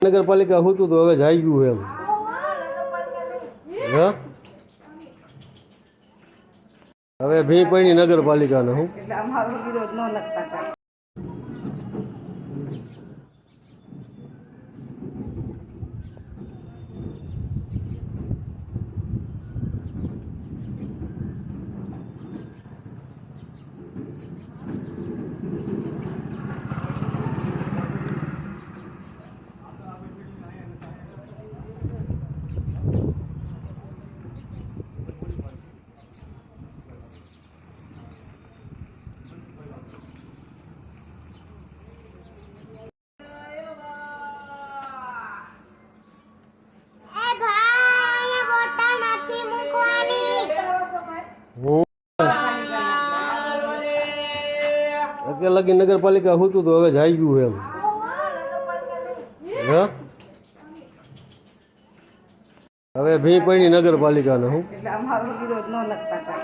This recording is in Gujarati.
નગરપાલિકા હોતું તો હવે જાય ગયું એમ હા હવે ભી પડી નગરપાલિકાને હું એટલે અમારો વિરોધ ન લગતા હું અત્યારે લગી નગરપાલિકા હોતું તો હવે જાય ગયું એમ હા હવે ભી પડી નગરપાલિકાને હું એટલે અમારો વિરોધ ન લગતા